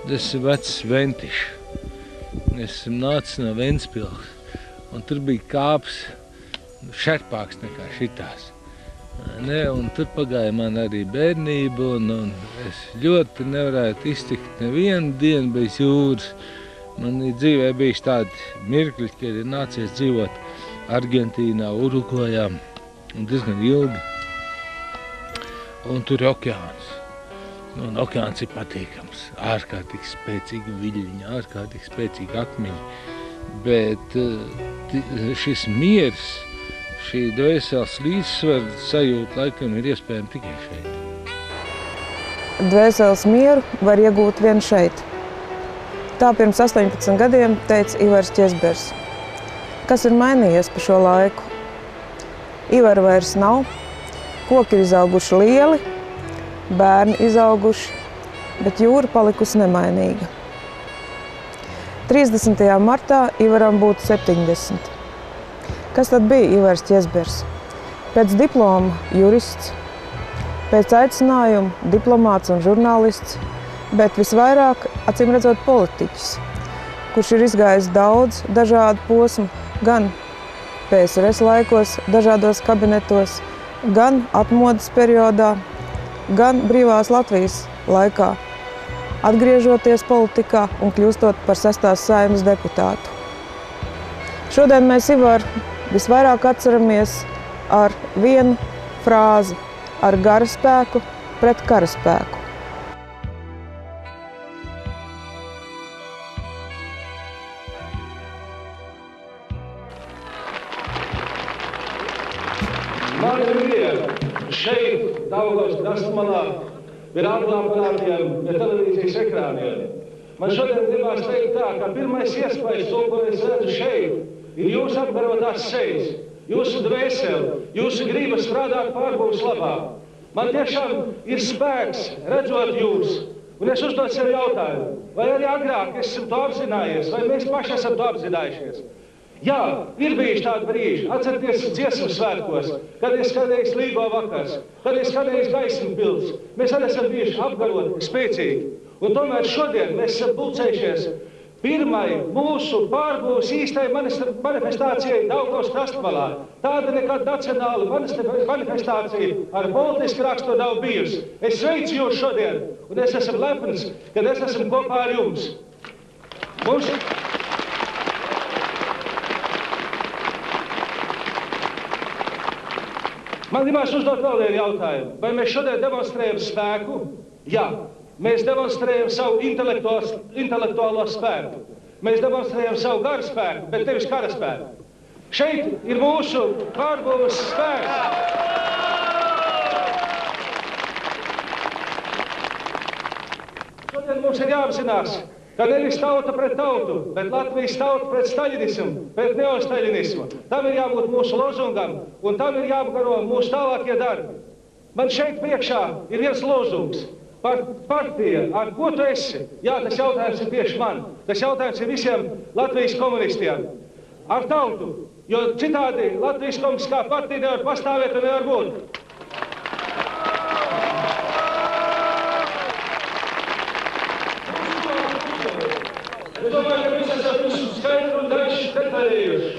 Tas ir vecs Ventišs. Es esmu nācis no Ventspils, un tur bija kāps šerpāks nekā šitās. Un tur pagāja man arī bērnība, un es ļoti nevarētu iztikt nevienu dienu bez jūras. Man dzīvē bijis tādi mirkļi, kad ir nācies dzīvot Argentīnā, Urugvajā, un diezgan ilgi. Un tur ir okeāns. Un okeāns ir patīkams, ārkārtīgi spēcīgi viļņi, ārkārtīgi spēcīgi akmeņi. Bet šis miers, šī dvēseles līdzsvara sajūta laikam ir iespējama tikai šeit. Dvēseles mieru var iegūt vien šeit. Tā pirms 18 gadiem teica Ivars Ķesbers. Kas ir mainījies pa šo laiku? Ivara vairs nav, koki ir izauguši lieli, bērni izauguši, bet jūra palikusi nemainīga. 30. martā Ivaram būtu 70. Kas tad bija Ivars Ķesbers? Pēc diploma jurists, pēc aicinājuma diplomāts un žurnālists, bet visvairāk, acīm redzot, politiķis, kurš ir izgājis daudz dažādu posmu, gan PSRS laikos, dažādos kabinetos, gan atmodas periodā, gan brīvās Latvijas laikā, atgriežoties politikā un kļūstot par 6. Saeimas deputātu. Šodien mēs Ivaru visvairāk atceramies ar vienu frāzi – ar garaspēku pret karaspēku. Man ir viena šeit, Daugavas krastmalā, pie radioaparātiem, pie televīzijas ekrāniem. Man šodien gribās teikt tā, ka pirmais iespējas to, ko es redzu šeit, ir jūsu apkarotās sejas, jūsu dvēseli, jūsu griba strādāt pārbūves labā. Man tiešām ir spēks redzot jūs, un es uzdot sev jautājumu, vai arī agrāk es esmu to apzinājies, vai mēs paši esam to apzinājušies. Jā, ir bijuši tādi brīži, atcerieties dziesmu svētkos, kad ir skanējis Līgo vakars, kad ir skanējis Gaismu pilns. Mēs arī esam bijuši apgaroti, spēcīgi. Un tomēr šodien mēs esam pulcējušies pirmai mūsu pārbūves īstai manifestācijai Daugavas krastmalā. Tāda nekad nacionāla manifestācija ar politisku raksturu nav bijusi. Es sveicu jūs šodien, un es esmu lepns, kad es esmu kopā ar jums. Man gribās uzdot vēl vienu jautājumu. Vai mēs šodien demonstrējam spēku? Jā, mēs demonstrējam savu intelektuālo spēku. Mēs demonstrējam savu garu spēku, bet nevis kara spēku. Šeit ir mūsu pārbūves spēks. Šodien mums ir jāapzinās, ka nevis tauta pret tautu, bet Latvijas tauta pret staļinismu, pret neostaļinismu. Tam ir jābūt mūsu lozungam, un tam ir jāapgaro mūsu tālākie darbi. Man šeit priekšā ir viens lozungs. Partija, ar ko tu esi? Jā, tas jautājums ir tieši man. Tas jautājums ir visiem Latvijas komunistiem. Ar tautu, jo citādi Latvijas komunistiskā partija nevar pastāvēt un nevar būt. Es domāju, ka mēs esam visu skaidru un gaišu deklarējuši.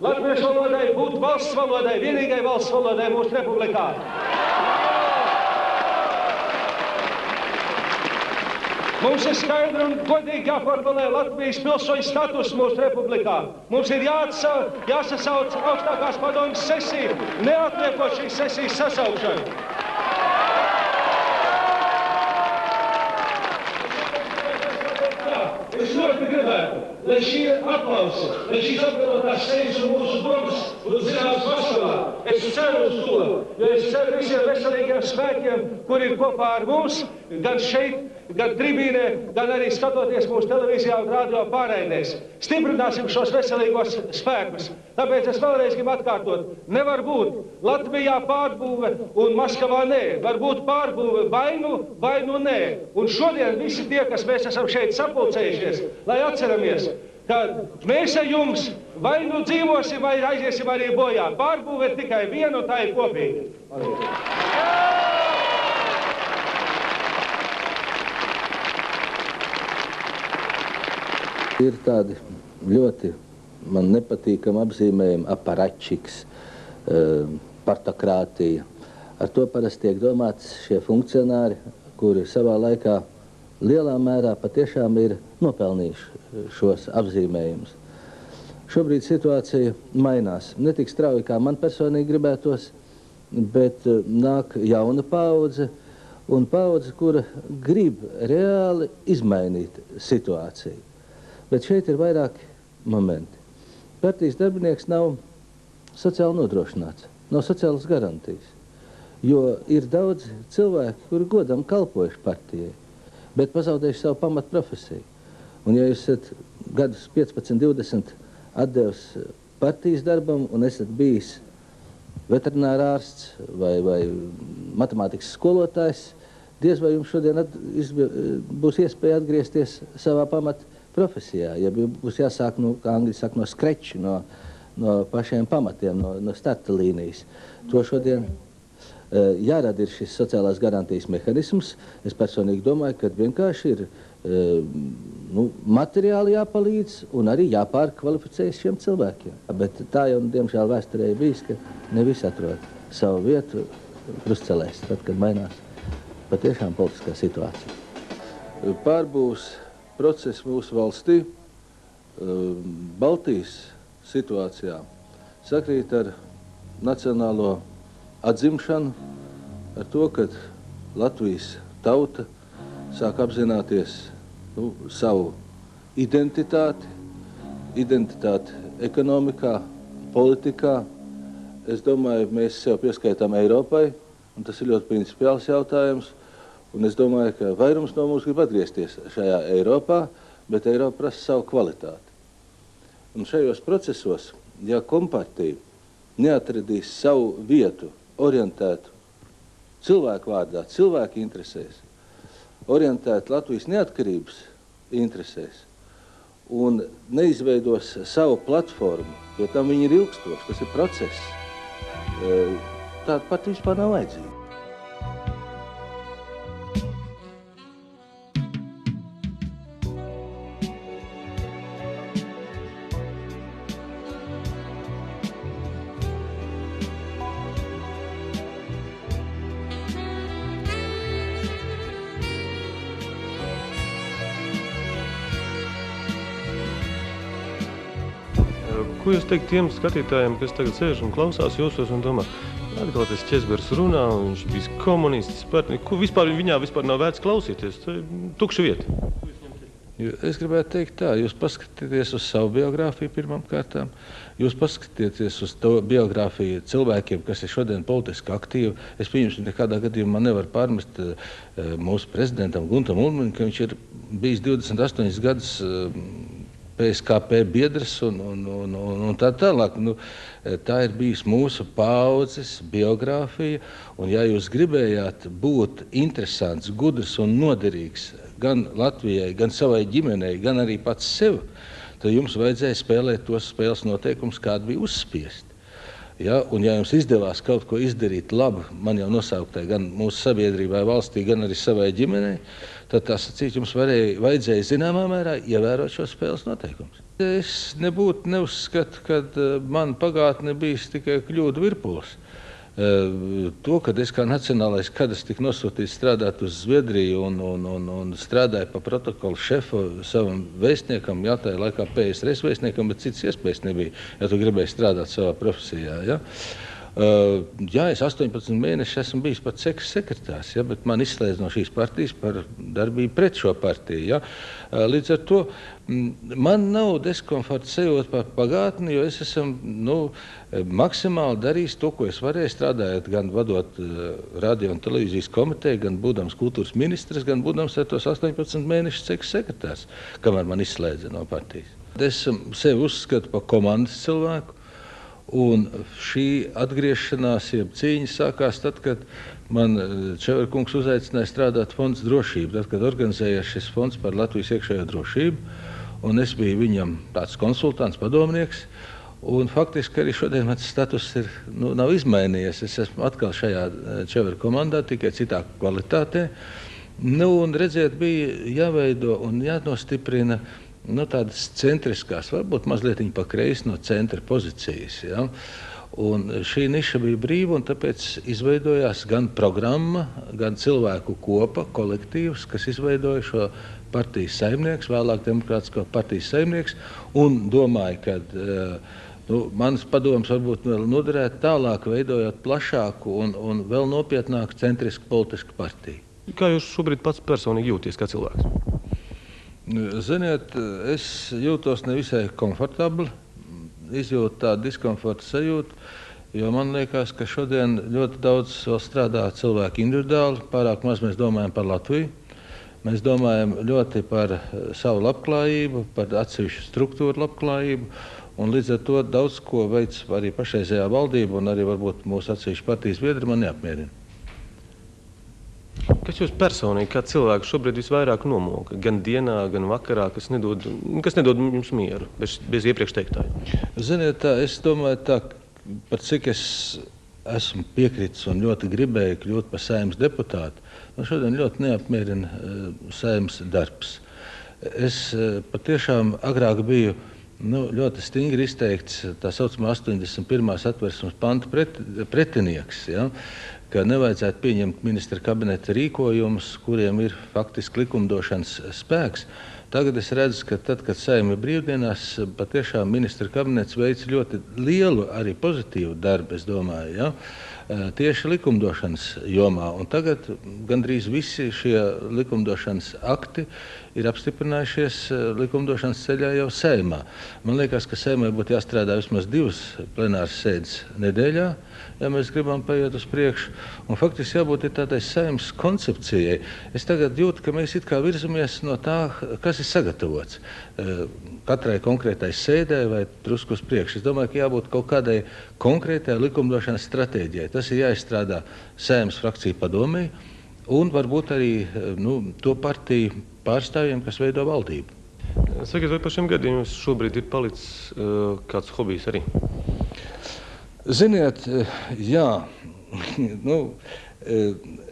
Latviešu valodai būt valsts valodai, vienīgai valsts valodai mūsu republikā. Mums ir skaidri un godīgi jāformulē Latvijas pilsoņu status mūsu republikā. Mums ir jāsasauc augstākās padomjas sesija, neatliekot šīs sesijas sasaukšanu. Es ļoti gribētu, lai šie aplausi, lai šīs apkarotās sejas un mūsu domas būtu zināmas Maskavā. Es ceru uz to, jo es ceru visiem veselīgiem spēkiem, kuri ir kopā ar mums, gan šeit, gan tribīnē, gan arī skatoties mūsu televīzijā un radio pārraidēs. Stiprināsim šos veselīgos spēkus. Tāpēc es vēlreiz gribu atkārtot, nevar būt Latvijā pārbūve un Maskavā nē. Var būt pārbūve vai nu nē. Un šodien visi tie, kas mēs esam šeit sapulcējušies, lai atceramies, ka mēs ar jums vai nu dzīvosim, vai aiziesim arī bojā. Pārbūve ir tikai viena un tā ir kopīga. Ir tādi ļoti man nepatīkami apzīmējumi aparačiks, partokrātija. Ar to parasti tiek domāts šie funkcionāri, kuri savā laikā lielā mērā patiešām ir nopelnījuši šos apzīmējumus. Šobrīd situācija mainās. Ne tik strauji, kā man personīgi gribētos, bet nāk jauna paudze, un paudze, kura grib reāli izmainīt situāciju. Bet šeit ir vairāki momenti. Partijas darbinieks nav sociāli nodrošināts, nav sociālas garantijas, jo ir daudz cilvēku, kuri godam kalpojuši partijai, bet pazaudējuši savu pamatu profesiju. Un ja jūs esat gadus 15, 20 atdevis partijas darbam un esat bijis veterinārā ārsts vai matemātikas skolotājs, diez vai jums šodien būs iespēja atgriezties savā pamatu profesijā, ja būs jāsāk, kā angļi saka, no scratch, no pašiem pamatiem, no starta līnijas. To šodien jārada ir šis sociālās garantijas mehānisms. Es personīgi domāju, ka vienkārši ir materiāli jāpalīdz un arī jāpārkvalificējas šiem cilvēkiem. Bet tā jau, diemžēl, vēsturē bijis, ka ne visi atrod savu vietu krustcelēs, tad, kad mainās patiešām politiskā situācija. Pārbūves process mūsu valstī, Baltijas situācijā, sakrīt ar nacionālo atzimšanu, ar to, ka Latvijas tauta sāk apzināties savu identitāti ekonomikā, politikā. Es domāju, mēs sev pieskaitām Eiropai, un tas ir ļoti principiāls jautājums, un es domāju, ka vairums no mums grib atgriezties šajā Eiropā, bet Eiropa prasa savu kvalitāti. Un šajos procesos, ja kompartija neatradīs savu vietu, orientētu cilvēku vārdā, cilvēku interesēs, orientētu Latvijas neatkarības interesēs un neizveidos savu platformu, jo tam viņi ir ilgstoši, tas ir process, tāda pat vispār nav vajadzīga. Ko jūs teikt tiem skatītājiem, kas tagad sēž un klausās jūsos un domā, atkal tas Česbers runā, viņš bija komunists, viņā vispār nav vērts klausīties, tā ir tukša vieta. Es gribētu teikt tā, jūs paskatieties uz savu biogrāfiju pirmām kārtām, jūs paskatieties uz to biogrāfiju cilvēkiem, kas ir šodien politiski aktīvi. Es pieņemšu, nekādā gadījumā nevar pārmest mūsu prezidentam Guntam Ulmanim, ka viņš ir bijis 28 gadus PSKP biedrs un tā tālāk. Tā ir bijis mūsu paudzes biogrāfija, un ja jūs gribējāt būt interesants, gudrs un noderīgs gan Latvijai, gan savai ģimenei, gan arī pats sev, tad jums vajadzēja spēlēt tos spēles noteikumus, kādi bija uzspiesti. Ja? Un ja jums izdevās kaut ko izdarīt labu, man jau nosauktai, gan mūsu sabiedrībai, valstī, gan arī savai ģimenei, tad tā sacīt, jums vajadzēja zināmā mērā ievērot šo spēles noteikumus. Es neuzskatu, ka man pagātne bijis tikai kļūdu virpulis. To, kad es kā nacionālais kadrs tika nosūtīts strādāt uz Zviedriju un strādāju pa protokolu šefu savam vēstniekam, tajā laikā PSRS vēstniekam, bet cits iespējas nebija, ja tu gribēji strādāt savā profesijā. Ja? Es 18 mēnešus esmu bijis pat sekretārs, ja, bet man izslēdz no šīs partijas par darbību pret šo partiju. Ja. Līdz ar to man nav diskomforta sajūta par pagātni, jo es esmu maksimāli darījis to, ko es varēju, strādājot gan vadot radio un televīzijas komiteju, gan būdams kultūras ministrs, gan būdams tos 18 mēnešus sekretārs, kamēr man izslēdza no partijas. Es sevi uzskatu par komandas cilvēku. Un šī atgriešanās, jeb cīņa sākās tad, kad man Čeverkungs uzaicināja strādāt fonds drošību, tad, kad organizējās šis fonds par Latvijas iekšējo drošību, un es biju viņam tāds konsultants, padomnieks, un faktiski arī šodien mans status nav izmainījies. Es esmu atkal šajā Čeveru komandā, tikai citā kvalitātē. Un redziet, bija jāveido un jānostiprina tādas centriskās, varbūt mazliet pa kreisi no centra pozīcijas. Ja? Un šī niša bija brīva, un tāpēc izveidojās gan programma, gan cilvēku kopa, kolektīvs, kas izveidoja šo partijas saimnieks, vēlāk Demokrātisko partijas saimnieks, un domāju, ka manas padomas varbūt vēl noderētu tālāk, veidojot plašāku un vēl nopietnāku centrisku politisku partiju. Kā jūs šobrīd pats personīgi jūties kā cilvēks? Ziniet, es jūtos nevisai komfortabli, izjūtu tādu diskomforta sajūtu, jo man liekas, ka šodien ļoti daudz vēl strādā cilvēki individuāli, pārāk maz mēs domājam par Latviju. Mēs domājam ļoti par savu labklājību, par atsevišķu struktūru labklājību, un līdz ar to daudz ko veic arī pašreizējā valdība, un arī varbūt mūsu atsevišķu partijas biedri man neapmierina. Kas jūs personīgi, kā cilvēks, šobrīd visvairāk nomoka? Gan dienā, gan vakarā, kas nedod jums mieru, bez iepriekš teiktāja? Ziniet, es domāju tā, par cik es esmu piekritis un ļoti gribēju kļūt par Saeimas deputātu, man šodien ļoti neapmierina Saeimas darbs. Es patiešām agrāk biju ļoti stingri izteikts tā saucamā 81. Satversmes panta pretinieks, ja? Ka nevajadzētu pieņemt ministra kabineta rīkojumus, kuriem ir faktiski likumdošanas spēks. Tagad es redzu, ka tad, kad Saeima ir brīvdienās, patiešām ministra kabinets veic ļoti lielu, arī pozitīvu darbu, es domāju, ja? Tieši likumdošanas jomā. Un tagad gandrīz visi šie likumdošanas akti ir apstiprinājušies likumdošanas ceļā jau Saeimā. Man liekas, ka Saeimai būtu jāstrādā vismaz 2 plenāras sēdes nedēļā, ja mēs gribam paiet uz priekšu. Un faktiski jābūt tādai Saeimas koncepcijai. Es tagad jūtu, ka mēs it kā virzamies no tā, kas ir sagatavots katrai konkrētai sēdē vai drusku uz priekšu. Es domāju, ka jābūt kaut kādai konkrētai likumdošanas stratēģijai. Tas ir jāizstrādā Saeimas frakcija padomē un varbūt arī to partiju pārstāvjiem, kas veido valdību. Sakiet, vai par šiem gadiem jums šobrīd ir palicis kāds hobijs arī? Ziniet, jā.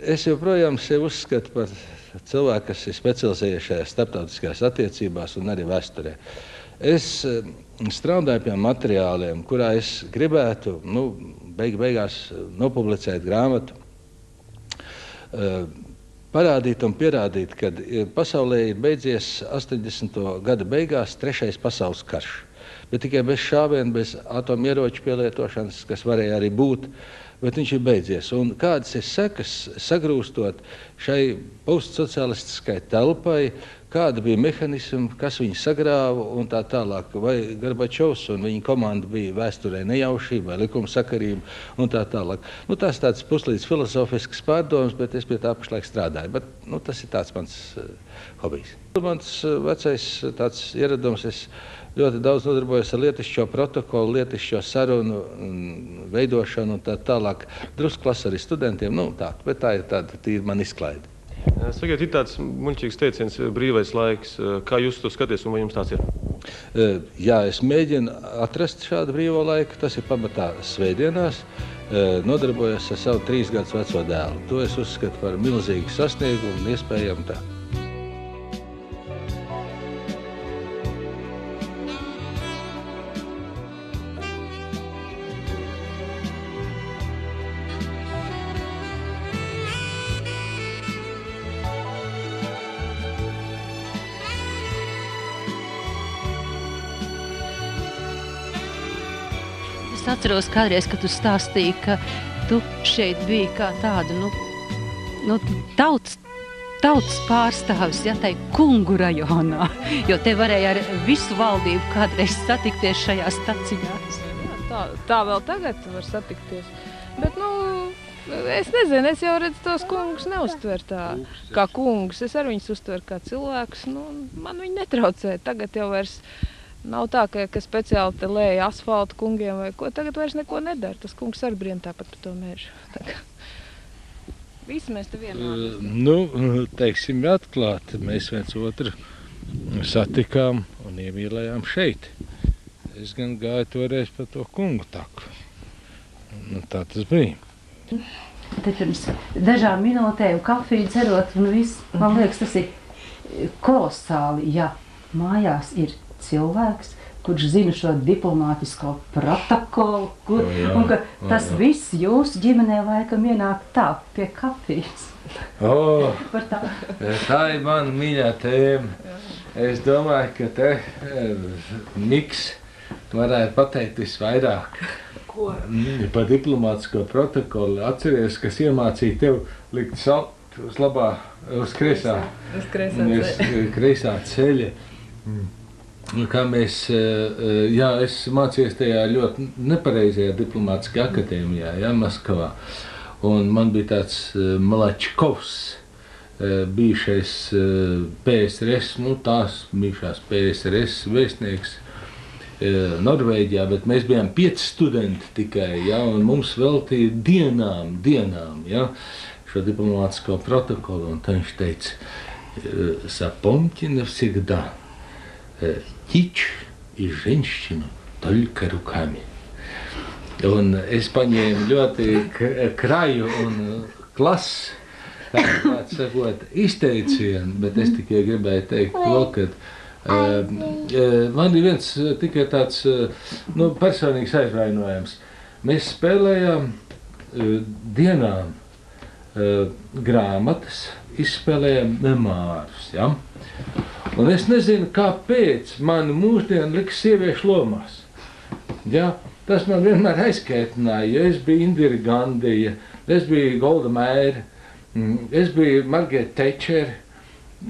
Es joprojām sevi uzskatu par cilvēku, kas ir specializējies šajās starptautiskajās attiecībās un arī vēsturē. Es strādāju pie materiāliem, kurā es gribētu beigās nopublicēt grāmatu, parādīt un pierādīt, ka pasaulē ir beidzies 80. gada beigās 3. pasaules karš. Bet tikai bez šāviena, bez atomieroču pielietošanas, kas varēja arī būt, bet viņš ir beidzies. Un kādas ir sekas sagrūstot šai postsocialistiskai telpai, kāda bija mehanismi, kas viņu sagrāva un tā tālāk. Vai Gorbačovs un viņa komanda bija vēsturē nejaušība vai likumsakarība un tā tālāk. Tās tāds puslīdz filozofisks pārdoms, bet es pie tā pašlaik strādāju. Bet, tas ir tāds mans hobijs. Mans vecais tāds ieradums, es ļoti daudz nodarbojos ar lietišķo protokolu, lietišķo sarunu veidošanu un tā tālāk. Drusku klasu arī studentiem, bet tā ir tāda tīra man izklaide. Sakiet, ir tāds muļķīgs teiciens brīvais laiks. Kā jūs to skaties un vai jums tāds ir? Jā, es mēģinu atrast šādu brīvo laiku. Tas ir pamatā svētdienās. Nodarbojos ar savu 3 gadus veco dēlu. To es uzskatu par milzīgu sasniegumu un iespējamu tā. Es atceros kādreiz, kad tu stāstīji, ka tu šeit biji kā tāda, tautas pārstāvis, tai Kungu rajonā, jo te varēja ar visu valdību kādreiz satikties šajā stacijās. Tā vēl tagad var satikties, bet, es nezinu, es jau redzu tos kungus neuztver tā kā kungus, es ar viņus uztveru kā cilvēkus, man viņi netraucē, tagad jau vairs nav tā, ka speciāli te lēja asfaltu kungiem vai ko, tagad vairs neko nedara, tas kungs arī brien tāpat par to mēžu. Visi mēs te vienādi. Teiksim atklāti, mēs viens otru satikām un iemīlējām šeit. Es gan gāju toreiz pa to kungu taku. Tā tas bija. Te pirms dažām minūtēm kafiju dzerot un viss, man liekas, tas ir kolosāli, jā. mājās ir cilvēks, kurš zina šo diplomātisko protokolu, un ka tas viss jūsu ģimenē laikam ienāk tā pie kafijas. Tā ir mana mīļā tēma. Es domāju, ka te Miks varētu pateikt visvairāk. Ko? Par diplomātisko protokolu. Atceries, kas iemācīja tev likt salt uz kreisā ceļa. Kā mēs, es mācījos tajā ļoti nepareizajā diplomātiskajā akadēmijā, Maskavā. Un man bija tāds Malačkovs, bijušais PSRS, tās bijušās PSRS vēstnieks Norvēģijā, bet mēs bijām 5 studenti tikai, un mums veltīja dienām, šo diplomātisko protokolu, un viņš teica, запомните навсегда, тичь и женщину только руками. Un es paņēmu ļoti kraju un klasu, izteicienu, bet es tikai gribēju teikt to, ka man ir viens tikai tāds personīgs aizvainojums. Mēs spēlējām dienām grāmatas, izspēlējām memārus, Un es nezinu, kāpēc mani mūsdienu liks sieviešu lomās, Tas man vienmēr aizskaitināja, jo es biju Indira Gandija, es biju Golda Meira, es biju Margaret Thatcher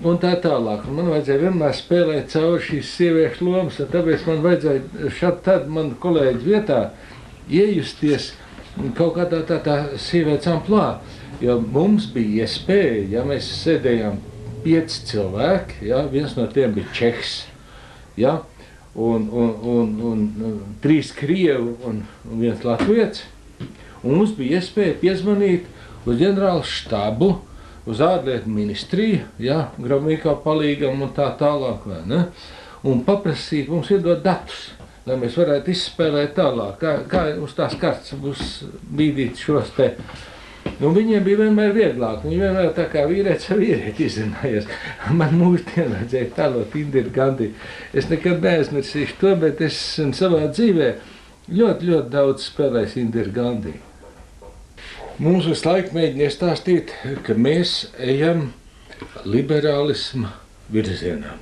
un tā tālāk. Un man vajadzēja vienmēr spēlēt cauri šīs sieviešu lomas, un tāpēc man vajadzēja tad man kolēģi vietā iejusties kaut kādā tā sievietes amplā. Jo mums bija iespēja, mēs sēdējām 5 cilvēki, viens no tiem bija Čehs, un 3 krievu un 1 latvietis. Un mums bija iespēja piezvanīt uz ģenerālu štabu, uz ārlietu ministriju, Gromīkā palīgam un tā tālāk, vai ne? Un paprasīt mums iedot datus, lai mēs varētu izspēlēt tālāk, kā uz tās kartas būs bīdīt šos te. Un viņiem bija vienmēr vieglāk, viņi vienmēr tā kā vīrietis ar vīrieti izrunājies. Man mūždien vajadzēja tālot Indira Gandiju. Es nekad neaizmirsīšu to, bet es savā dzīvē ļoti, ļoti daudz spēlēju Indira Gandiju. Mums visu laiku mēģina iestāstīt, ka mēs ejam liberālisma virzienā.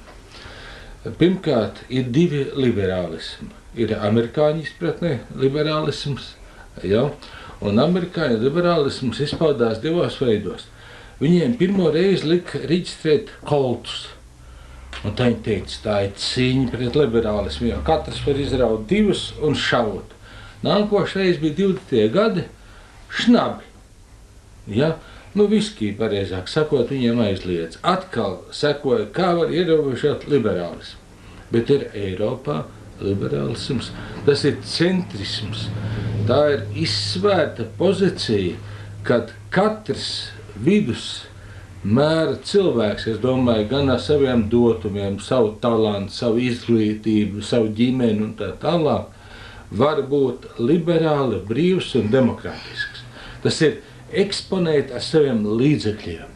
Pirmkārt, ir 2 liberālismi. Ir amerikāņu izpratnē liberālisms, Un amerikāņu liberālisms izpaudās 2 veidos. Viņiem pirmo reizi lika reģistrēt koltus. Un tā viņi teica, tā ir cīņa pret liberālismu, jo katrs var izraut 2 un šaut. Nākošais bija 20. gadi šnabi. Viskiju, pareizāk sakot, viņiem aizliedz. Atkal sekoja, kā var ierobežot liberālismu. Bet ir Eiropā liberālisms, tas ir centrisms. Tā ir izsvērta pozīcija, kad katrs vidus mēra cilvēks, es domāju, gan ar saviem dotumiem, savu talantu, savu izglītību, savu ģimeni un tā tālāk, var būt liberāli, brīvs un demokrātisks. Tas ir eksponēt ar saviem līdzekļiem.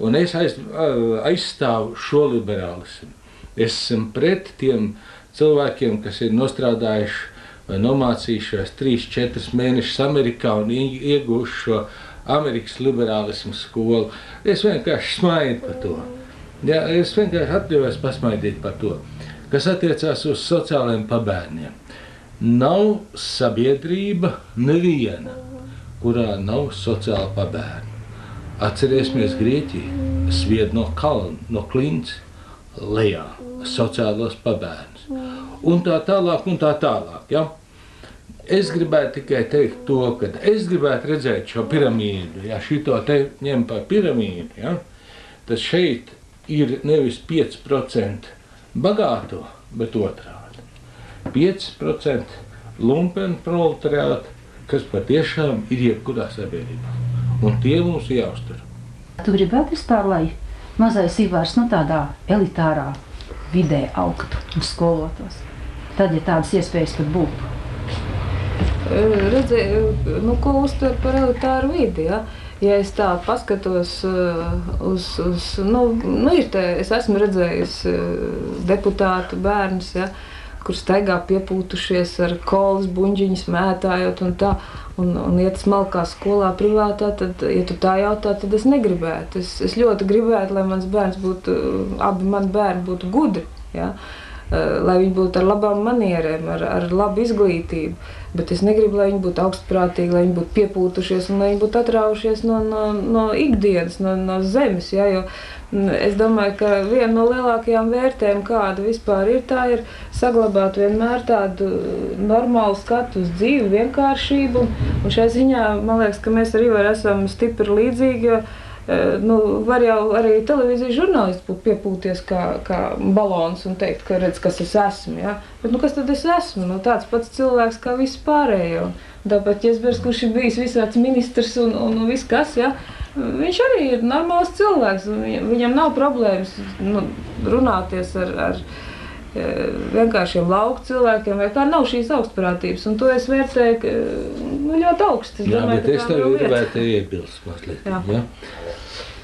Un es aizstāvu šo liberālismu. Es esmu pret tiem cilvēkiem, kas ir nostrādājuši vai nomācījušos 3-4 mēnešus Amerikā un ieguvuši šo Amerikas liberālismu skolu. Es vienkārši smaidu par to. Es vienkārši atļaujos pasmaidīt par to, kas attiecās uz sociālajiem pabērniem. Nav sabiedrība neviena, kurā nav sociāla pabērna. Atcerēsimies Grieķiju, svied no kalna, no klints lejā, sociālos pabērnus. Un tā tālāk, Es gribētu tikai teikt to, ka es gribētu redzēt šo piramīdu, šito te ņem par piramīdu, tad šeit ir nevis 5% bagāto, bet otrādi. 5% lumpenu proletariātu, kas patiešām ir jebkurā sabiedrībā. Un tie mums jāuztur. Tu gribētu vispār, lai mazais Ivars tādā elitārā vidē augtu un skolotos? Tad, ja tādas iespējas pat būtu. Ko uztver par elitāru vidi, ja es tā paskatos es esmu redzējis deputātu bērnus, ja, kur staigā piepūtušies ar kolas buņģiņas mētājot un tā, un iet smalkā skolā privātā, tad, ja tu tā jautā, tad es negribētu. Es ļoti gribētu, lai mans bērns būtu, abi mani bērni būtu gudri, ja, lai viņi būtu ar labām manierēm, ar labu izglītību, bet es negribu, lai viņi būtu augstprātīgi, lai viņi būtu piepūtušies un lai viņi būtu atraušies no ikdienas, no zemes, ja, jo es domāju, ka viena no lielākajām vērtēm, kāda vispār ir, tā ir saglabāt vienmēr tādu normālu skatu uz dzīvi, vienkāršību, un šai ziņā, man liekas, ka mēs ar Ivaru esam stipri līdzīgi, jo var jau arī televīzijas žurnālisti būt piepūties kā balons un teikt, ka redz, kas es esmu, ja? Bet kas tad es esmu? Tāds pats cilvēks kā visi pārējie. Tāpat Jezbers, kurš ir bijis visāds ministrs un viss kas, ja? Viņš arī ir normāls cilvēks. Viņam nav problēmas runāties ar vienkāršiem lauku cilvēkiem, vai kā nav šīs augstprātības. Un to es vērtēju ļoti augstu. Jā, bet es tev gribētu iebilst mazliet. Ja?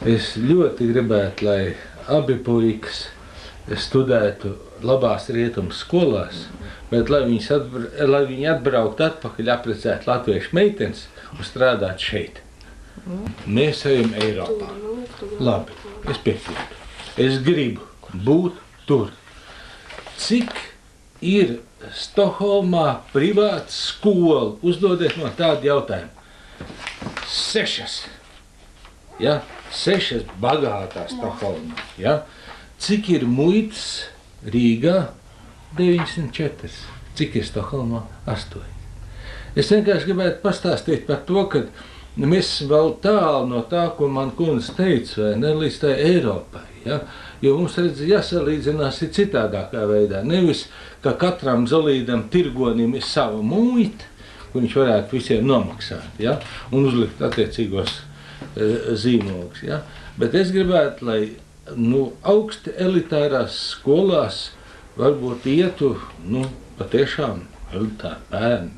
Es ļoti gribētu, lai abi puikas studētu labās rietumu skolās, bet lai viņi atbrauktu atpakaļ, apprecētu latviešu meitenes un strādātu šeit. Mēs ejam Eiropā. Labi, es piekrītu. Es gribu būt tur. Cik ir Stokholmā privāta skola? Uzdodiet man tādu jautājumu. 6. Ja? 6 bagātās Stokholmā. Ja? Cik ir muitas Rīgā? 94. Cik ir Stokholmā? 8. Es vienkārši gribētu pastāstīt par to, ka mēs vēl tālu no tā, ko man kundze teica, vai ne, līdz tai Eiropai. Ja? Jo mums jāsalīdzinās ir citādākā veidā. Nevis, ka katram zolīdam tirgonim ir sava muita, kur viņš varētu visiem nomaksāt, ja? Un uzlikt attiecīgos zīmogus. Ja? Bet es gribētu, lai augsti elitārās skolās varbūt ietu patiešām elitāri bērni.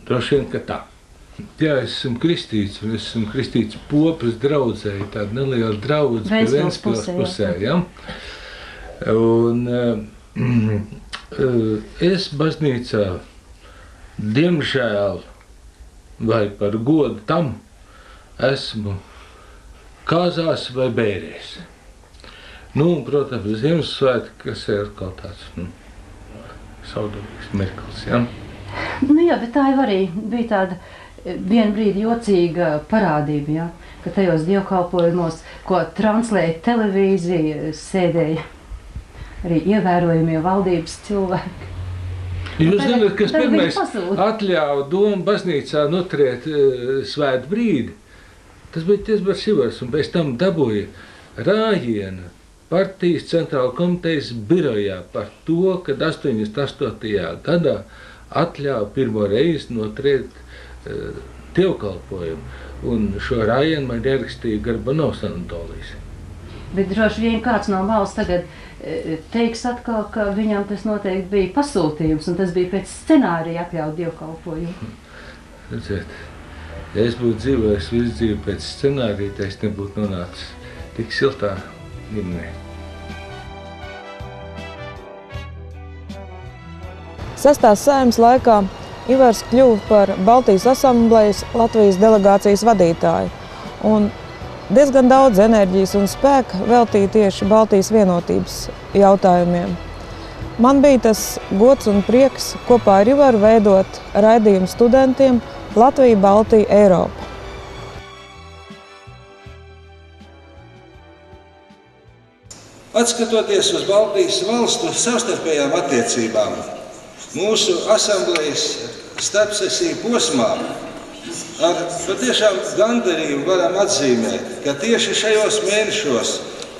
Droši vien, ka tā. Jā, es esmu kristīts, un es esmu kristīts Popas draudzēji, tāda neliela draudze pie Ventspils pusē. Ja? Un es baznīcā, diemžēl, vai par godu tam, esmu kāzās vai bērēs. Protams, Ziemassvētki, kas ir kaut tāds saudabīgs mirklis. Ja? Jā, bet tā jau arī bija tāda vienu brīdi jocīga parādība, ja? Ka tajos dievkalpojumos, ko translēja televīzija, sēdēja arī ievērojamie valdības cilvēki. Jūs zināt, kas pirmais atļāva domu baznīcā noturēt svētu brīdi? Tas bija Jezbers Ivars, un pēc tam dabūja rājienu partijas centrāla komitejas birojā par to, kad 88. gadā atļāva pirmo reizi noturēt dievkalpojumu, un šo rājienu man ierakstīja Garbanovs Anatolijas. Bet droši vien kāds no malas tagad teiks atkal, ka viņam tas noteikti bija pasūtījums, un tas bija pēc scenārija atļaut dievkalpojumu. Redziet, ja es būtu dzīvojis visu dzīvi pēc scenārija, tad es nebūtu nonācis tik siltā ģimenē. Sestās Saeimas laikā Ivars kļuva par Baltijas asamblejas Latvijas delegācijas vadītāju un diezgan daudz enerģijas un spēka veltīja tieši Baltijas vienotības jautājumiem. Man bija tas gods un prieks kopā ar Ivaru veidot raidījumu studentiem Latvija, Baltija, Eiropa. Atskatoties uz Baltijas valstu savstarpējām attiecībām, mūsu asamblejas starpsesiju posmā ar patiešām gandarījumu varam atzīmēt, ka tieši šajos mēnešos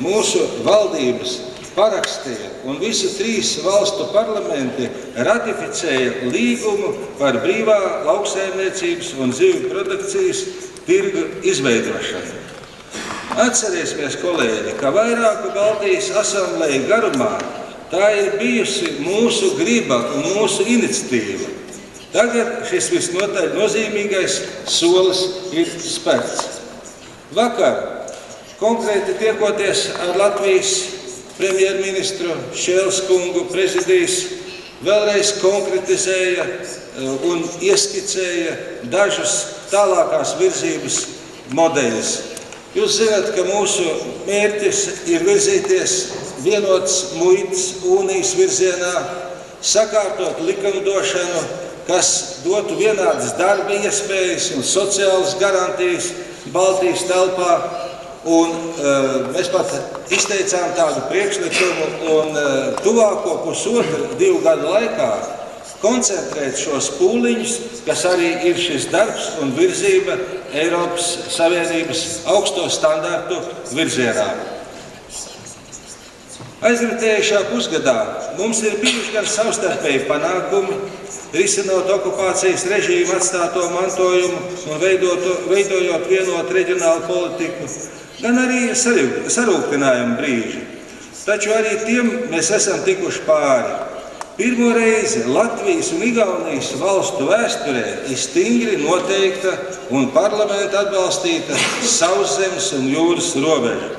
mūsu valdības parakstīja un visu 3 valstu parlamenti ratificēja līgumu par brīvā lauksaimniecības un zivju produkcijas tirgu izveidošanu. Atcerēsimies, kolēģi, ka vairāku Baltijas asambleju garumā tā ir bijusi mūsu griba un mūsu iniciatīva. Tagad šis visnotaļ nozīmīgais solis ir spērts. Vakar, konkrēti tiekoties ar Latvijas premjerministru Šēles kungu, prezidijs vēlreiz konkretizēja un ieskicēja dažus tālākās virzības modeļus. Jūs zināt, ka mūsu mērķis ir virzīties vienotas muitas unijas virzienā, sakārtot likumdošanu, kas dotu vienādas darba iespējas un sociālas garantijas Baltijas telpā. Un mēs pat izteicām tādu priekšlikumu un tuvāko 1,5–2 gadu laikā koncentrēt šos pūliņus, kas arī ir šis darbs un virzība Eiropas Savienības augsto standartu virzienā. Aizritējušā pusgadā mums ir bijuši gan savstarpēji panākumi, risinot okupācijas režīmu atstāto mantojumu un veidojot vienotu reģionālu politiku, gan arī sarūktinājumu brīži. Taču arī tiem mēs esam tikuši pāri. Pirmo reizi Latvijas un Igaunijas valstu vēsturē ir stingri noteikta un parlamenta atbalstīta sauszemes un jūras robeža.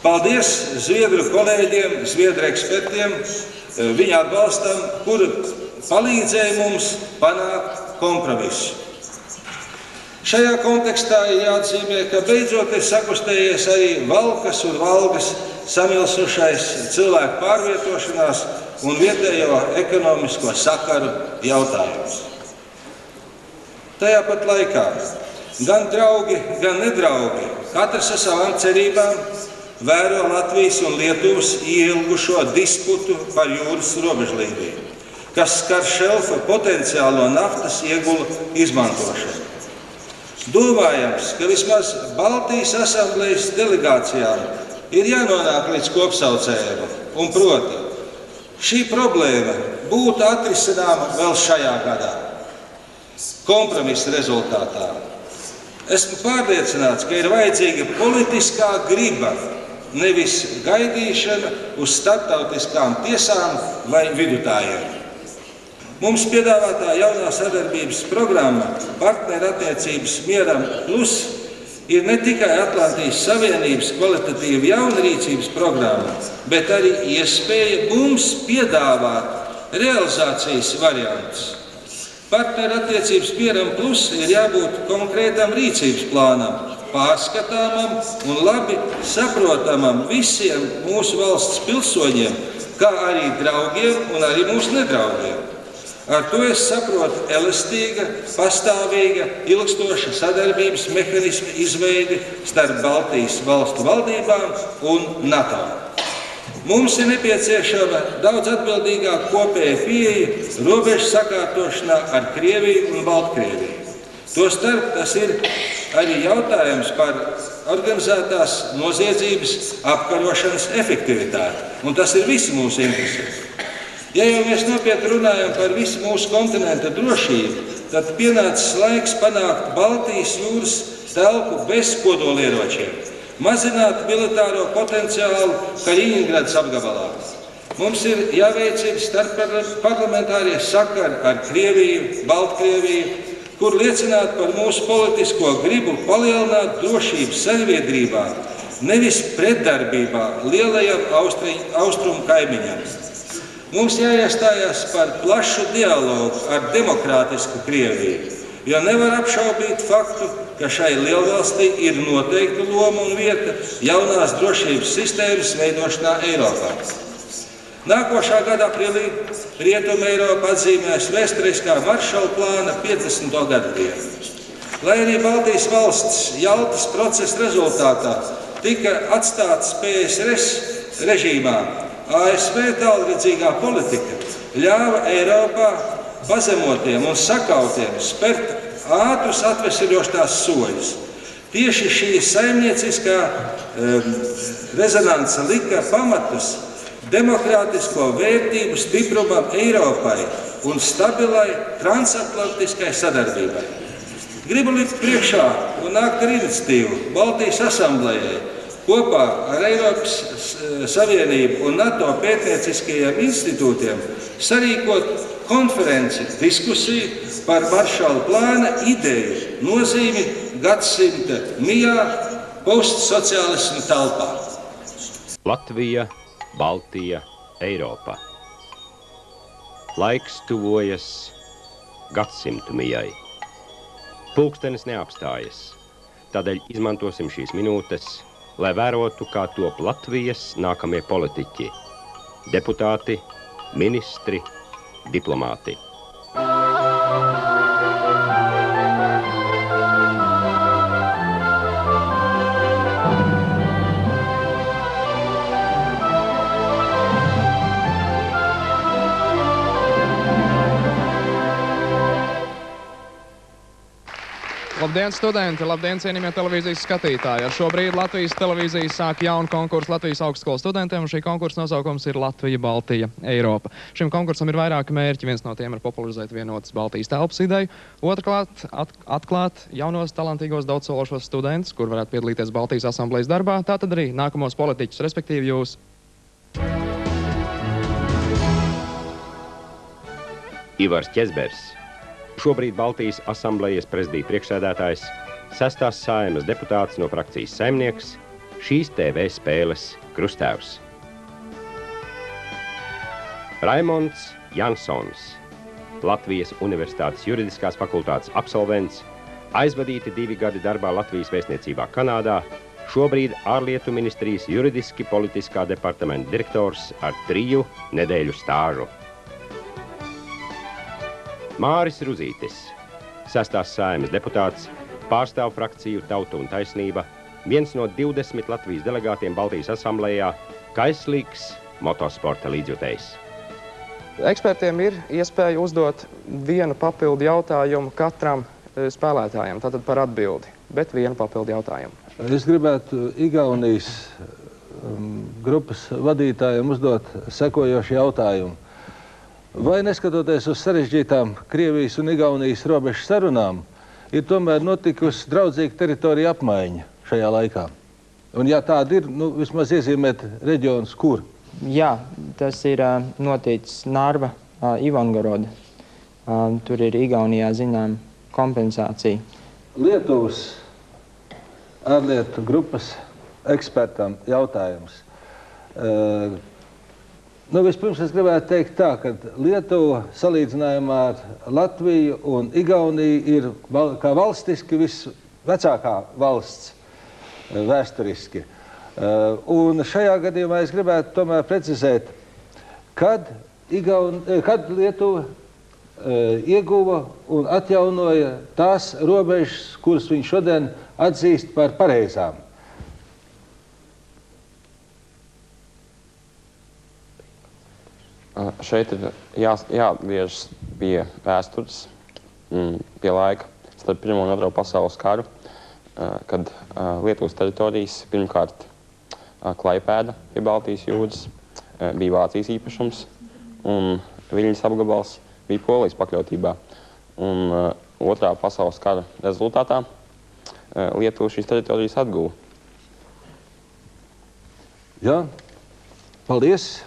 Paldies zviedru kolēģiem, zviedru ekspertiem, viņu atbalstam, kuri palīdzēja mums panākt kompromisu. Šajā kontekstā ir jāatzīmē, ka beidzot ir sakustējies arī Valkas un Valgas samilsušais cilvēku pārvietošanās un vietējo ekonomisko sakaru jautājums. Tajā pat laikā gan draugi, gan nedraugi, katrs ar savām cerībām vēro Latvijas un Lietuvas ielgušo disputu par jūras robežlīniju, kas skar šelfa potenciālo naftas iegulu izmantošanu. Domājams, ka vismaz Baltijas asamblejas delegācijām ir jānonāk līdz kopsaucējam, un proti, šī problēma būtu atrisināma vēl šajā gadā, kompromisa rezultātā. Esmu pārliecināts, ka ir vajadzīga politiskā griba, nevis gaidīšana uz starptautiskām tiesām vai vidutājiem. Mums piedāvātā jaunā sadarbības programma Partnerattiecības mieram plus ir ne tikai Atlantijas Savienības kvalitatīva jauna rīcības programma, bet arī iespēja mums piedāvāt realizācijas variantus. Partnerattiecības mieram plus ir jābūt konkrētam rīcības plānam, pārskatāmam un labi saprotamam visiem mūsu valsts pilsoņiem, kā arī draugiem un arī mūsu nedraugiem. Ar to es saprotu elastīga, pastāvīga, ilgstoša sadarbības mehānisma izveidi starp Baltijas valstu valdībām un NATO. Mums ir nepieciešama daudz atbildīgāka kopēja pieeja robežu sakārtošanā ar Krieviju un Baltkrieviju. Tostarp tas ir arī jautājums par organizētās noziedzības apkarošanas efektivitāti, un tas ir visu mūsu interesēs. Ja jau mēs nopietni runājam par visu mūsu kontinenta drošību, tad pienācis laiks panākt Baltijas jūras telpu bez kodolieročiem, mazināt militāro potenciālu Kaļiņingradas apgabalā. Mums ir jāveicina starpparlamentārie sakari ar Krieviju, Baltkrieviju, kur liecināt par mūsu politisko gribu palielināt drošību sabiedrībā, nevis pretdarbībā lielajam austrumu kaimiņam. Mums jāiestājās par plašu dialogu ar demokrātisku Krieviju, jo nevar apšaubīt faktu, ka šai lielvalstī ir noteikta loma un vieta jaunās drošības sistēmas veidošanā Eiropā. Nākošā gada aprīlī Rietuma Eiropa atzīmēs vēsturiskā Maršala plāna 50. gadu dienu. Lai arī Baltijas valsts Jaltas procesa rezultātā tika atstātas PSRS režīmā, ASV tālredzīgā politika ļāva Eiropā pazemotiem un sakautiem spērt ātrus atvesaļošanās soļus. Tieši šī saimnieciskā rezonanse lika pamatus demokrātisko vērtību stiprumam Eiropai un stabilai transatlantiskai sadarbībai. Gribu likt priekšā un nākt ar iniciatīvu Baltijas asamblējai kopā ar Eiropas Savienību un NATO pētnieciskajiem institūtiem sarīkot konferenci diskusiju par Maršala plāna ideju nozīmi gadsimta mijā postsociālismu telpā. Latvija, Baltija, Eiropa. Laiks tuvojas gadsimtu mijai. Pulkstenis neapstājas. Tādēļ izmantosim šīs minūtes, lai vērotu, kā top Latvijas nākamie politiķi, deputāti, ministri, diplomāti. Labdien, studenti! Labdien, cienījamie televīzijas skatītāji! Ar šo brīdi Latvijas televīzija sāk jaunu konkursu Latvijas augstskolas studentiem, un šī konkursa nosaukums ir Latvija, Baltija, Eiropa. Šim konkursam ir vairāki mērķi. Viens no tiem ir popularizēt vienotas Baltijas telpas ideju. Otrkārt, atklāt jaunos, talantīgos, daudzsološos studentus, kur varētu piedalīties Baltijas asamblejas darbā. Tātad arī nākamos politiķus, respektīvi jūs. Ivars Ķezbers. Šobrīd Baltijas asamblejas prezidija priekšsēdētājs, 6. Saeimas deputāts no frakcijas Saimnieks, šīs TV spēles krustēvs. Raimonds Jansons, Latvijas Universitātes juridiskās fakultātes absolvents, aizvadīti 2 gadi darbā Latvijas vēstniecībā Kanādā, šobrīd ārlietu ministrijas juridiski politiskā departamenta direktors ar 3 nedēļu stāžu. Māris Ruzītis, 6. Saeimas deputāts, pārstāv frakciju Tauta un taisnība, viens no 20 Latvijas delegātiem Baltijas asamblējā, kaislīgs motosporta līdzjutējs. Ekspertiem ir iespēja uzdot vienu papildu jautājumu katram spēlētājam, tātad par atbildi, bet vienu papildu jautājumu. Es gribētu Igaunijas grupas vadītājiem uzdot sekojošu jautājumu. Vai neskatoties uz sarežģītām Krievijas un Igaunijas robežu sarunām, ir tomēr notikusi draudzīga teritorija apmaiņa šajā laikā? Un ja tāda ir, vismaz iezīmēt reģionus, kur? Jā, tas ir noticis Narva, Ivangoroda. Tur ir Igaunijā zinām kompensācija. Lietuvas ārlietu grupas ekspertam jautājums. Vispirms es gribētu teikt tā, ka Lietuva salīdzinājumā ar Latviju un Igauniju ir kā valstiski visvecākā valsts vēsturiski. Un šajā gadījumā es gribētu tomēr precizēt, kad Lietuva ieguva un atjaunoja tās robežas, kuras viņi šodien atzīst par pareizām. Šeit ir jāatgriežas pie vēstures, pie laika starp Pirmo un Otro pasaules karu, kad Lietuvas teritorijas pirmkārt Klaipēda pie Baltijas jūras bija Vācijas īpašums, un Viļņas apgabals bija Polijas pakļautībā. Un Otrā pasaules kara rezultātā Lietuva šīs teritorijas atguva. Jā, paldies!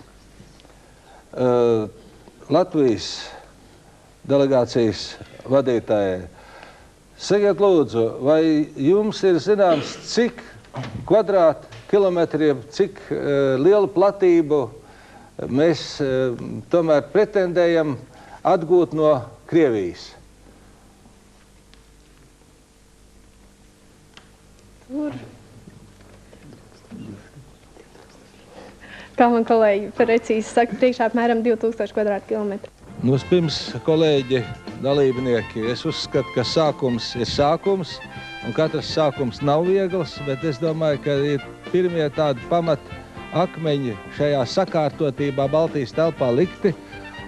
Latvijas delegācijas vadītājai. Sakiet lūdzu, vai jums ir zināms, cik kvadrātkilometriem, cik lielu platību mēs tomēr pretendējam atgūt no Krievijas? Kā man kolēģi precīzi saka, priekšā apmēram 2000 kvadrātkilometru. Vispirms, kolēģi, dalībnieki, es uzskatu, ka sākums ir sākums, un katrs sākums nav viegls, bet es domāju, ka ir pirmie tādi pamat akmeņi šajā sakārtotībā Baltijas telpā likti,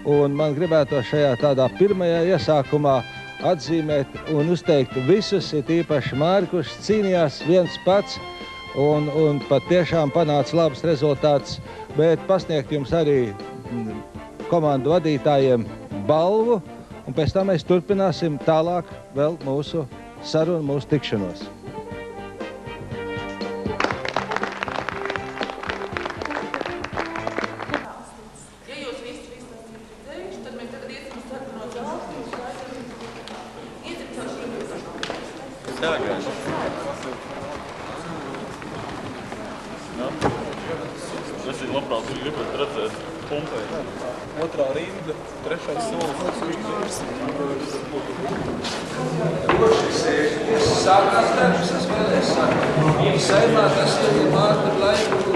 un man gribētu šajā tādā pirmajā iesākumā atzīmēt un uzteikt visus, ir īpaši Māri, kurš cīnījās viens pats, un pat tiešām panāca labs rezultāts, bet pasniegt jums arī komandu vadītājiem balvu, un pēc tam mēs turpināsim tālāk vēl mūsu sarunu, mūsu tikšanos. Es ir labprāt gribētu redzēt pumpēt. Otrā rinda, trešais solis. Šis sākās darbs, es vēlēs sākt. Saimā tas ir Mārta laiku.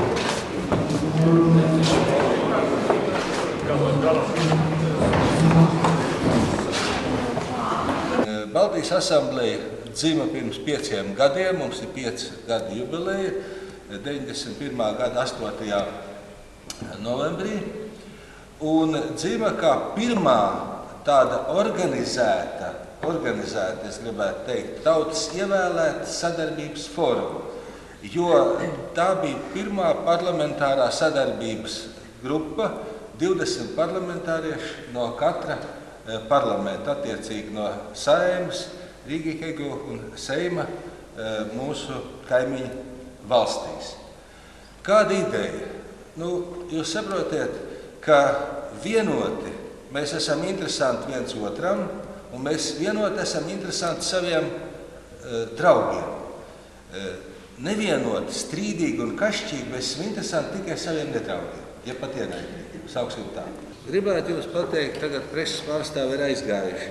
Baltijas asambleja dzima pirms 5 gadiem, mums ir 5 gadu jubileja, 91. gada 8. novembrī, un dzima kā pirmā tāda organizēta, es gribētu teikt, tautas ievēlēta sadarbības forma, jo tā bija pirmā parlamentārā sadarbības grupa, 20 parlamentārieši no katra parlamenta, attiecīgi no Saeimas, Rīgīgegu un Seima mūsu kaimiņu valstīs. Kāda ideja? Jūs saprotiet, ka vienoti mēs esam interesanti viens otram, un mēs vienoti esam interesanti saviem draugiem. Nevienoti, strīdīgi un kašķīgi mēs esam interesanti tikai saviem nedraugiem, ja pat ienaidniekiem, sauksim tā. Gribētu jums pateikt, tagad preses pārstāvi ir aizgājuši.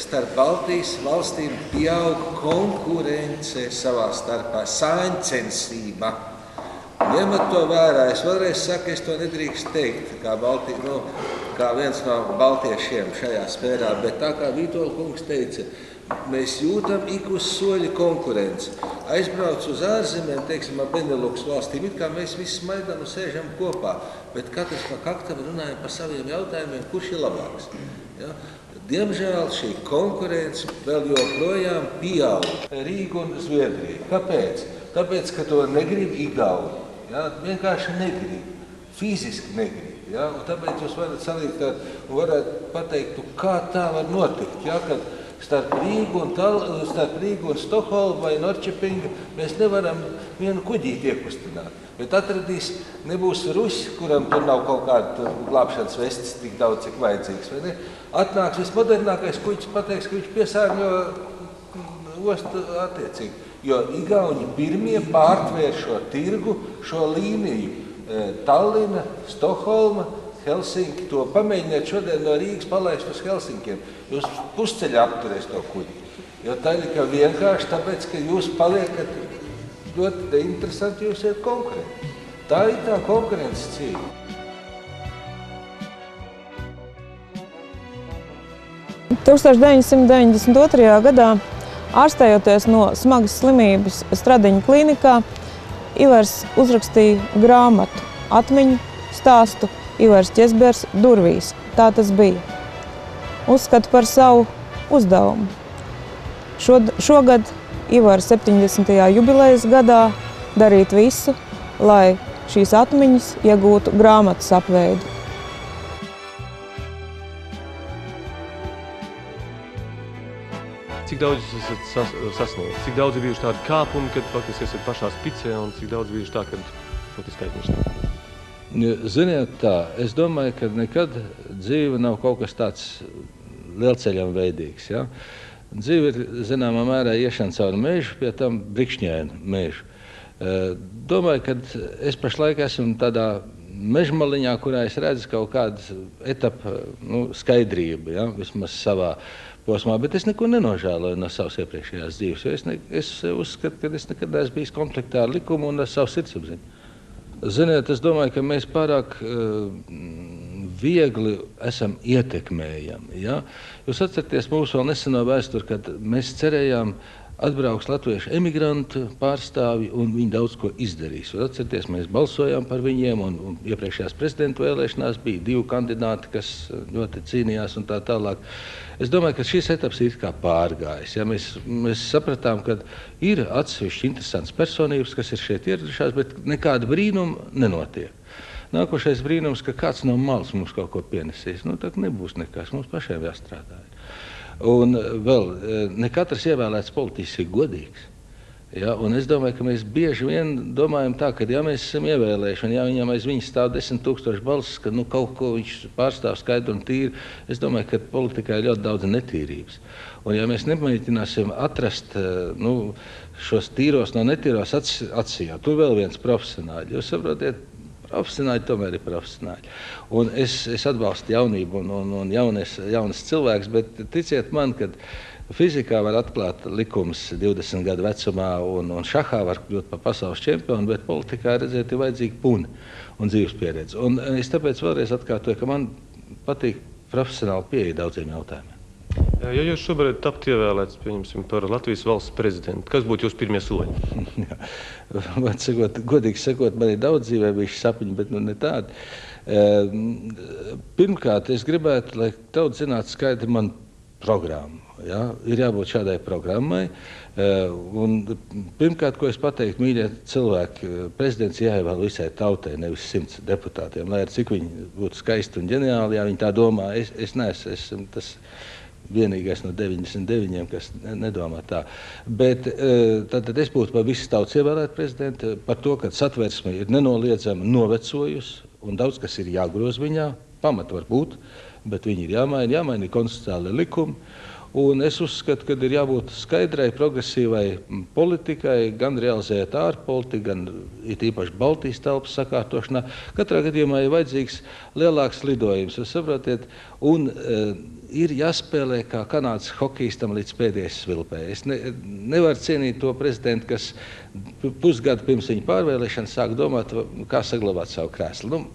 Starp Baltijas valstīm pieaug konkurence savā starpā, sāņcensība. Ņemat to vērā, es vēlreiz saku, es to nedrīkst teikt, kā viens no baltiešiem šajā sfērā, bet tā kā Vītola kungs teica, mēs jūtam ik uz soļa konkurenci. Aizbrauc uz ārzemēm, teiksim, ar Benelux valstīm, it kā mēs visi smaidām un sēžam kopā, bet katrs pa kaktam runājam par saviem jautājumiem, kurš ir labāks. Ja? Diemžēl šī konkurence vēl joprojām pieaug. Rīga un Zviedrija. Kāpēc? Tāpēc, ka to negrib Igauni. Ja? Vienkārši negrib. Fiziski negrib. Ja? Un tāpēc jūs varat salīdz un varētu pateikt, kā tā var notikt. Ja? Kad starp Rīgu un Stokholmu vai Norčepingu mēs nevaram vienu kuģīti iekustināt. Bet atradīs, nebūs rusi, kuram tur nav kaut kāda glābšanas vestes tik daudz, cik vajadzīgs. Vai ne? Atnāks vismodernākais kuģis, pateiks, ka viņš piesārņo ostu attiecīgi. Jo Igauņi pirmie pārtvēr šo tirgu, šo līniju Tallina, Stokholma, Helsinki, to pamēģiniet šodien no Rīgas palaist uz Helsinkiem. Jūs pusceļā apturēs to kuģi. Jo tā ir tikai vienkārši tāpēc, ka jūs paliekat ļoti interesanti, jūs ir konkurenti. Tā ir tā konkurences cīņa. – 1992. gadā, ārstējoties no smagas slimības Stradiņa klīnikā, Ivars uzrakstīja grāmatu, atmiņu, stāstu Ivars Ķesbers durvīs. Tā tas bija. Uzskatu par savu uzdevumu. Šogad Ivara 70. jubilejas gadā darīt visu, lai šīs atmiņas iegūtu grāmatas apveidu. Cik daudz jūs esat sasniegts? Cik daudz ir bijuši tādi kāpumi, kad faktiski esat pašā spicē, un cik daudz bijuši tā, kad faktiski aizmirstāt? Ziniet tā, es domāju, ka nekad dzīve nav kaut kas tāds lielceļam veidīgs. Ja? Dzīve ir, zināmā mērā, iešana caur mežu, pie tam brikšņēnu mežu. Domāju, ka es pašlaik esmu tādā mežmaliņā, kurā es redzu kaut kādu etapu skaidrību, ja? Vismaz savā posmā, bet es neko nenožēloju no savas iepriekšējās dzīves, jo es uzskatu, ka es nekad neesmu bijis konfliktā ar likumu un ar savu sirdsapziņu. Ziniet, es domāju, ka mēs pārāk viegli esam ietekmējami. Ja? Jūs atceraties mūsu vēl neseno vēsturi, kad mēs cerējām atbrauks latviešu emigrantu pārstāvi un viņi daudz ko izdarīs. Jūs atceraties, mēs balsojām par viņiem un iepriekšējās prezidentu vēlēšanās bija 2 kandidāti, kas ļoti cīnījās un tā tālāk. Es domāju, ka šis etaps ir kā pārgājis. Ja? Mēs sapratām, ka ir atsevišķi interesants personības, kas ir šeit ieradušās, bet nekāda brīnuma nenotiek. Nākošais brīnums, ka kāds no malas mums kaut ko pienesīs. Tā nebūs nekas, mums pašiem jāstrādā. Un vēl, ne katrs ievēlēts politiķis ir godīgs. Ja, un es domāju, ka mēs bieži vien domājam tā, ka ja mēs esam ievēlējuši, un ja viņam aiz viņa stāv 10 000 balsis, ka kaut ko viņš pārstāv skaidru un tīru, es domāju, ka politikā ir ļoti daudz netīrības. Un ja mēs nemēģināsim atrast šos tīros no netīros atsijāt, tur vēl viens profesionāļi. Jūs saprotiet, profesionāļi tomēr ir profesionāļi. Un es atbalstu jaunību un jaunas cilvēks, bet ticiet man, kad fizikā var atklāt likums 20 gadu vecumā un šahā var kļūt par pasaules čempionu, bet politikā redzēt ir vajadzīga puna un dzīves pieredze. Un es tāpēc vēlreiz atkārtoju, ka man patīk profesionāli pieeja daudziem jautājumiem. Ja jūs šobrīd taptu ievēlēts, pieņemsim, par Latvijas valsts prezidentu, kas būtu jūs pirmie soļi? Godīgi sakot, man ir daudz dzīvē bijuši sapņi, bet ne tādi. Pirmkārt, es gribētu, lai tauta zinātu skaidri man programmu. Ja? Ir jābūt šādai programmai. Un pirmkārt, ko es pateiktu, mīļie cilvēki, prezidents jāievēl visai tautai, nevis 100 deputātiem, lai ar cik viņi būtu skaisti un ģeniāli, ja viņi tā domā. Es neesmu tas vienīgais no 99, kas nedomā tā. Bet tad es būtu par visu tautas ievēlēt prezidentu, par to, ka satversme ir nenoliedzama novecojusi un daudz kas ir jāgroz viņā, pamata var būt, bet viņi ir jāmaina konstitucionāli likumi. Un es uzskatu, ka ir jābūt skaidrai, progresīvai politikai, gan realizēt ārpolitiku, gan it īpaši Baltijas telpas sakārtošanā. Katrā gadījumā ir vajadzīgs lielāks lidojums, jūs saprotiet, un ir jāspēlē kā kanādas hokejistam līdz pēdējai svilpē. Es nevaru cienīt to prezidentu, kas pusgadu pirms viņa pārvēlēšanas sāk domāt, kā saglabāt savu krēslu.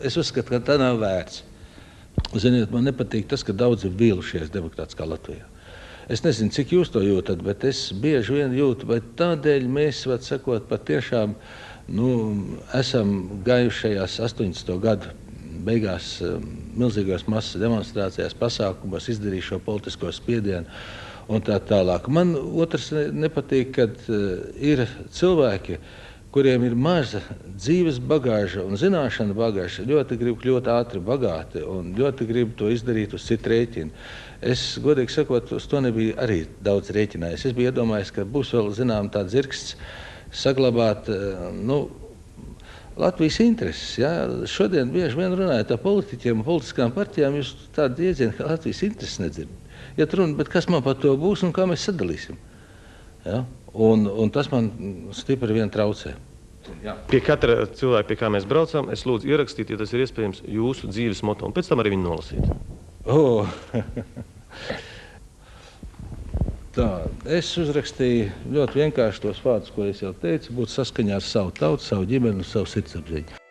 Es uzskatu, ka tā nav vērts. Ziniet, man nepatīk tas, ka daudzi ir vīlušies demokrātiskā Latvijā. Es nezinu, cik jūs to jūtat, bet es bieži vien jūtu, vai tādēļ mēs, var sakot, patiešām esam gājušajās 80. gadu beigās milzīgās masas demonstrācijās, pasākumos, izdarījuši šo politisko spiedienu un tā tālāk. Man otrs nepatīk, kad ir cilvēki, kuriem ir maza dzīves bagāža un zināšana bagāža, ļoti grib kļūt ātri bagāti un ļoti grib to izdarīt uz citu rēķinu. Es, godīgi sakot, uz to nebija arī daudz rēķinājies. Es biju iedomājies, ka būs vēl, zinām, tāds zirgsts saglabāt, Latvijas intereses. Ja? Šodien bieži vien runājot ar politiķiem un politiskām partijām, jūs tādu iedzienu, ka Latvijas intereses nedzird. Ja runa, bet kas man par to būs un kā mēs sadalīsim? Ja? Un tas man stipri vien traucē. Jā. Pie katra cilvēka, pie kā mēs braucam, es lūdzu ierakstīt, ja tas ir iespējams, jūsu dzīves moto, un pēc tam arī viņu nolasīt. Tā, es uzrakstīju ļoti vienkārši tos vārdus, ko es jau teicu, būt saskaņā ar savu tautu, savu ģimeni un savu sirdsapziņu.